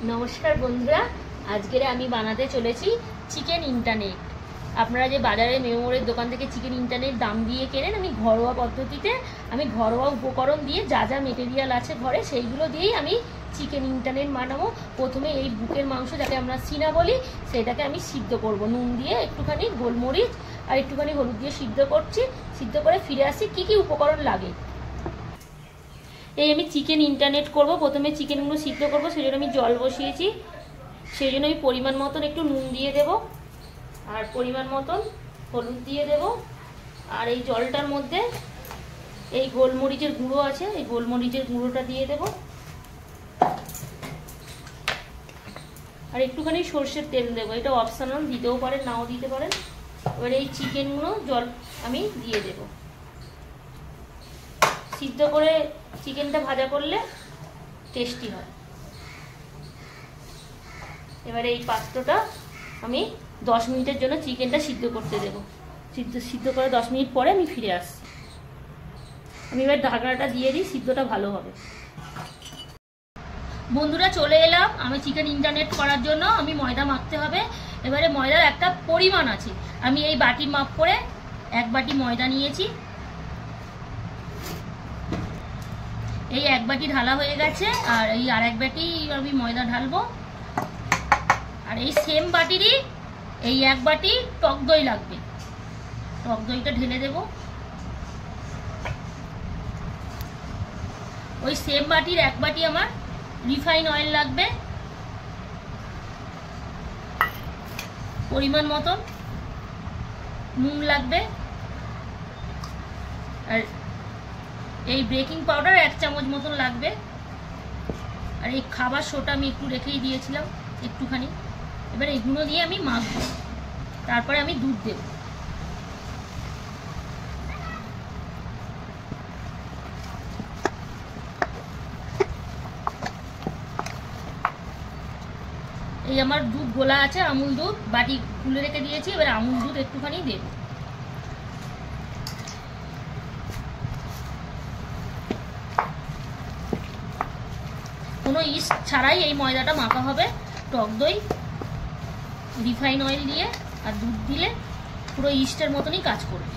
नमस्कार बंधुरा आज के आमी बनाते चलेছি चिकेन इंटरनेट। আপনারা যে বাজারে মেমোরের দোকান থেকে চিকেন ইন্টারনেট দাম দিয়ে কেনেন, আমি ঘরোয়া পদ্ধতিতে আমি ঘরোয়া উপকরণ দিয়ে যা যা মেটেরিয়াল আছে ঘরে সেইগুলো দিয়েই আমি চিকেন ইন্টারনেট বানাবো। প্রথমে এই বুকের মাংস যাকে আমরা সিনা বলি সেটাকে আমি সিদ্ধ করব নুন দিয়ে, একটুখানি গোলমরিচ আর একটুখানি হলুদ দিয়ে সিদ্ধ করছি। সিদ্ধ করে ফিরে আসি কি কি উপকরণ লাগে। এই আমি চিকেন ইন্টারনেট করব। প্রথমে চিকেনগুলো সিদ্ধ করব, সেই জন্য আমি জল বসিয়েছি। সেই জন্য আমি পরিমাণ মতন একটু নুন দিয়ে দেব আর পরিমাণ মতন হলুদ দিয়ে দেব। আর এই জলটার মধ্যে এই গোলমরিচের গুঁড়ো আছে, এই গোলমরিচের গুঁড়োটা দিয়ে দেব। আর একটুখানি সর্ষের তেল দেবো, এটা অপশনাল, দিতেও পারেন নাও দিতে পারেন। এবার এই চিকেনগুলো জল আমি দিয়ে দেব। সিদ্ধ করে চিকেনটা ভাজা করলে টেস্টি হয়। এবারে এই পাত্রটা আমি 10 মিনিটের জন্য চিকেনটা সিদ্ধ করতে দেব। সিদ্ধ করে 10 মিনিট পরে আমি ফিরে আসছি। আমি এবার ঢাকনাটা দিয়ে দিই, সিদ্ধটা ভালো হবে। বন্ধুরা চলে এলাম আমি চিকেন ইন্টারনেট করার জন্য। আমি ময়দা মাখতে হবে। এবারে ময়দার একটা পরিমাণ আছে, আমি এই বাটি মাপ করে 1 বাটি ময়দা নিয়েছি। এই 1 বাটি ঢালা হয়ে গেছে, আর এই আরেক বাটি আমি ময়দা ঢালবো। আর এই সেম বাটিরই এই 1 বাটি টক দই লাগবে, টক দইটা ঢেলে দেব। ওই সেম বাটির 1 বাটি আমার রিফাইন অয়েল লাগবে, পরিমাণ মতন নুন লাগবে। আর এই বেকিং পাউডার 1 চামচ মতন লাগবে। আর এই খাবার সোটা আমি একটু রেখেই দিয়েছিলাম একটুখানি। এবার এইগুলো দিয়ে আমি মাখবো, তারপরে আমি দুধ দেব। এই আমার দুধ গোলা আছে, আমুল দুধ বাটি খুলে রেখে দিয়েছি। এবার আমুল দুধ একটুখানি দেব। কোনো ইস্ট ছাড়াই এই ময়দাটা মাখা হবে। টক দই, রিফাইন অয়েল দিয়ে আর দুধ দিলে পুরো ইস্টের মতনই কাজ করবে।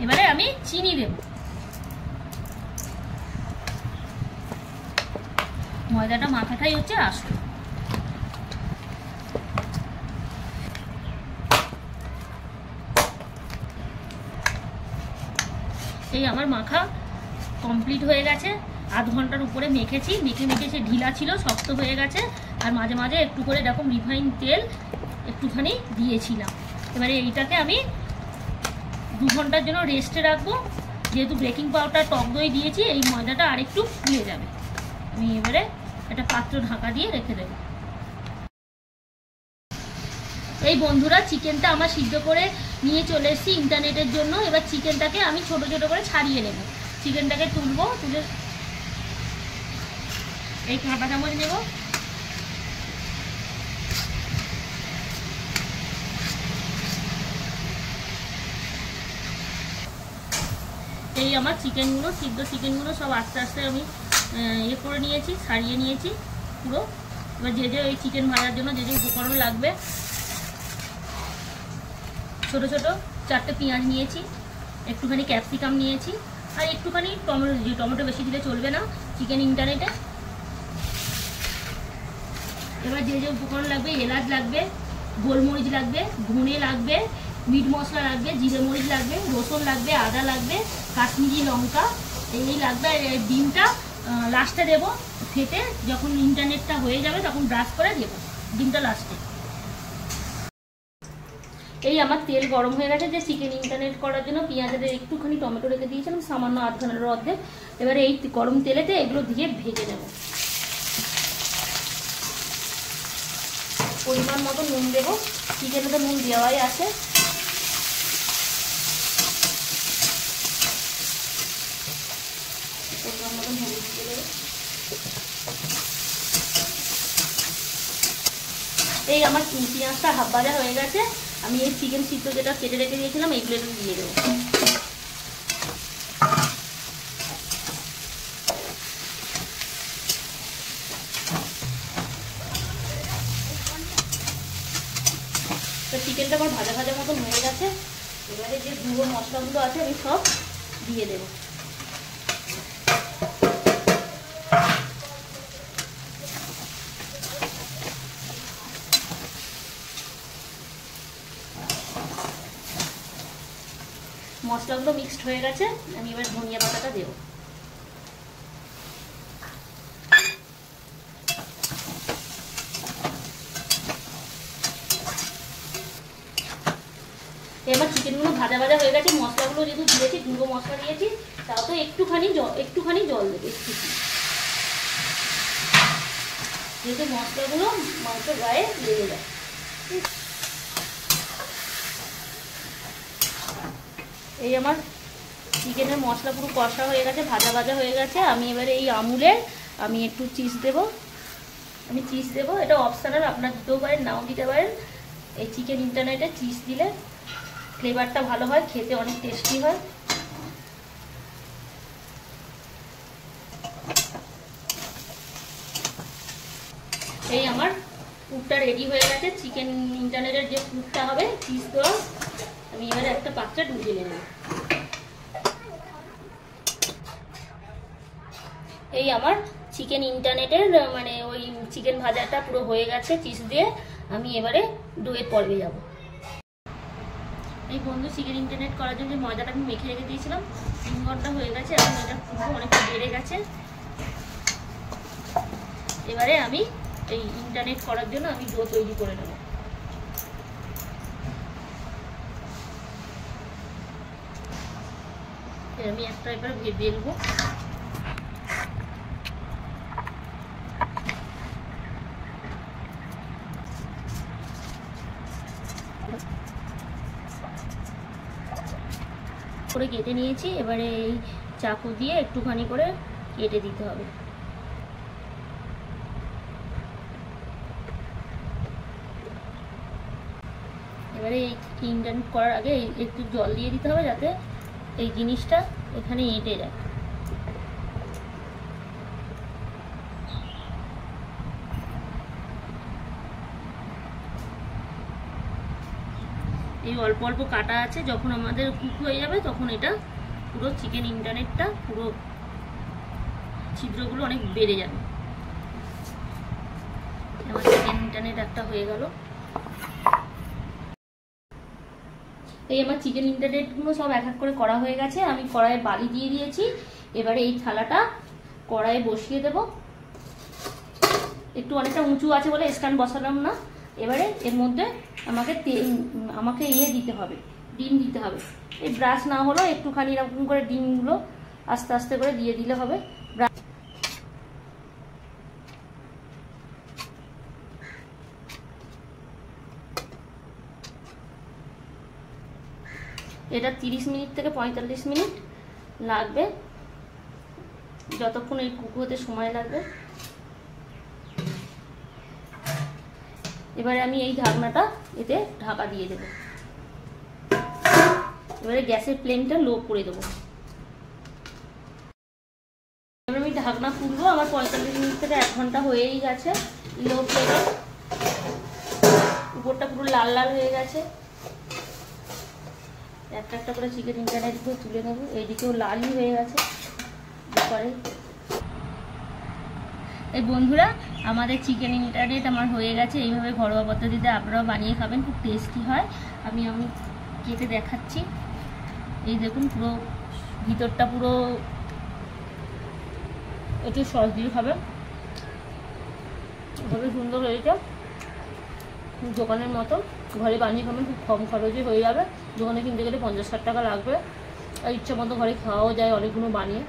এবারে আমি চিনি দেব। ময়দাটা মাখাটাই হচ্ছে আসল। এই আমার মাখা কমপ্লিট হয়ে গেছে। আধ ঘন্টার উপরে মেখেছি, মেখে সে ঢিলা ছিল, শক্ত হয়ে গেছে। আর মাঝে মাঝে একটু করে এরকম রিফাইন তেল একটুখানি দিয়েছিলাম। এবারে এইটাকে আমি 2 ঘন্টার জন্য রেস্টে রাখবো। যেহেতু বেকিং পাউডার টক দই দিয়েছি, এই ময়দাটা আরেকটু ফুলে যাবে। আমি এবারে একটা পাত্র ঢাকা দিয়ে রেখে দেব। এই বন্ধুরা চিকেনটা আমার সিদ্ধ করে নিয়ে চলে এসেছি ইন্টারনেটের জন্য। এবার চিকেনটাকে আমি ছোট ছোট করে ছাড়িয়ে নেব। চিকেনটাকে তুলবো, তুলে এই কাঁটা চামচ নেব। এই আমার চিকেনগুলো, সিদ্ধ চিকেনগুলো সব আস্তে আস্তে আমি ইয়ে করে নিয়েছি, ছাড়িয়ে নিয়েছি পুরো। এবার যে এই চিকেন ভাজার জন্য যে উপকরণ লাগবে, ছোট ছোট 4টে পেঁয়াজ নিয়েছি, একটুখানি ক্যাপসিকাম নিয়েছি, আর একটুখানি টমেটো দিয়েছি। টমেটো বেশি দিলে চলবে না চিকেন ইন্টারনেটে। এবার যে উপকরণ লাগবে, এলাচ লাগবে, গোলমরিচ লাগবে, ধনে লাগবে, মিট মশলা লাগবে, জিরে মরিচ লাগবে, রসুন লাগবে, আদা লাগবে, কাশ্মীরি লঙ্কা এই লাগবে। আর ডিমটা লাস্টে দেবো ফেটে, যখন ইন্টারনেটটা হয়ে যাবে তখন ব্রাশ করে দেবো ডিমটা লাস্টে। এই আমার তেল গরম হয়ে গেছে যে চিকেন ইন্টারনেট করার জন্য। পেঁয়াজের একটুখানি টমেটো রেখে দিয়েছিলাম, সামান্য আধখানার অর্ধেক। এবারে এই গরম তেলেতে এগুলো দিয়ে ভেজে নেব। পরিমাণ মতো নুন দেবো, চিকেনে তো নুন দেওয়াই আছে। পরিমাণ মতো হলুদ দিয়ে দেবো। এই আমার পেঁয়াজটা হাফ ভাজা হয়ে গেছে। আমি এই চিকেন সিদ্ধ যেটা কেটে রেখে দিয়েছিলাম এইগুলো দিয়ে দেবো। চিকেনটা আমার ভাজা ভাজা মতন হয়ে গেছে। এবারে যে গুঁড়ো মশলাগুলো আছে আমি সব দিয়ে দেবো। মশলাগুলো মিক্সড হয়ে গেছে, আমি এবার ধনিয়া পাতাটা দেবো। এবার চিকেনগুলো ভাজা ভাজা হয়ে গেছে, মশলাগুলো যেহেতু দিয়েছি, গুঁড়ো মশলা দিয়েছি, তাও তো একটুখানি জল দেবে, যেহেতু মশলাগুলো মাংসের গায়ে লেগে যায়। এই আমার চিকেনের মশলা পুরো কষা হয়ে গেছে, ভাজা ভাজা হয়ে গেছে। আমি এবারে এই আমুলের আমি একটু চিজ দেবো। এটা অপশনাল, আপনারা দিতেও পারেন, নাও দিতে পারেন। এই চিকেন ইন্টারনেটে চিজ দিলে ফ্লেভারটা ভালো হয়, খেতে অনেক টেস্টি হয়। এই আমার পুরটা রেডি হয়ে গেছে, চিকেন ইন্টারনেটের যে পুরটা হবে চিজ দেওয়া। আমি এবারে একটা পাত্রে ঢুকিয়ে নেব। এই আমার চিকেন ইন্টারনেটের মানে ওই চিকেন ভাজাটা পুরো হয়ে গেছে চিজ দিয়ে। আমি এবারে ডোয়ের পর্বে যাব। এই বন্ধু, চিকেন ইন্টারনেট করার জন্য যে ময়দাটা আমি মেখে রেখে দিয়েছিলাম 3 ঘন্টা হয়ে গেছে, এখন এটা পুরো অনেকটা বেড়ে গেছে। এবারে আমি এই ইন্টারনেট করার জন্য আমি ডো তৈরি করে নেব। আমি একটা এবার বেলবো। করে কেটে নিয়েছি, এবারে এই চাকু দিয়ে একটুখানি করে কেটে দিতে হবে। এবারে এই ইন্টারনেট করার আগে একটু জল দিয়ে দিতে হবে, যাতে এই জিনিসটা এখানে এঁটে যায়। এই অল্প অল্প কাটা আছে, যখন আমাদের কুক হয়ে যাবে তখন এটা পুরো চিকেন ইন্টারনেটটা পুরো ছিদ্রগুলো অনেক বেড়ে যাবে। আমার চিকেন ইন্টারনেট একটা হয়ে গেল। এই আমার চিকেন ইন্টারনেটগুলো সব এক এক করে করা হয়ে গেছে। আমি কড়াইয়ে বালি দিয়ে দিয়েছি। এবারে এই থালাটা কড়াইয়ে বসিয়ে দেব। একটু অনেকটা উঁচু আছে বলে স্ট্যান্ড বসালাম না। এবারে এর মধ্যে আমাকে দিতে হবে, ডিম দিতে হবে। এই ব্রাশ না হলেও একটুখানি এরকম করে ডিমগুলো আস্তে আস্তে করে দিয়ে দিলে হবে। এটা 30 মিনিট থেকে 45 মিনিট লাগবে, যতক্ষণ এই কুক হতে সময় লাগবে। এবারে আমি এই ঢাকনাটা এতে ঢাকা দিয়ে দেব। এবারে গ্যাসের ফ্লেমটা লো করে দেবো। এবার আমি ঢাকনা খুলবো। আমার 45 মিনিট থেকে 1 ঘন্টা হয়েই গেছে। লো ফ্লেমে উপরটা পুরো লাল লাল হয়ে গেছে। একটা একটা করে চিকেন ইন্টারনেটগুলো তুলে নেব। এইদিকেও লালই হয়ে গেছে। পরে এই বন্ধুরা, আমাদের চিকেন ইন্টারনেট আমার হয়ে গেছে। এইভাবে ঘরোয়া পদ্ধতিতে আপনারাও বানিয়ে খাবেন, খুব টেস্টি হয়। আমি কেটে দেখাচ্ছি। এই দেখুন, পুরো ভিতরটা পুরো একটু সস দিয়ে খাবেন, খুবই সুন্দর হয়েছে। দোকানের মতো ঘরে বানিয়ে খাবেন, খুব কম খরচে হয়ে যাবে। দোকানে কিনতে গেলে 50-60 টাকা লাগবে, আর ইচ্ছা মতো ঘরে খাওয়াও যায় অনেকগুলো বানিয়ে।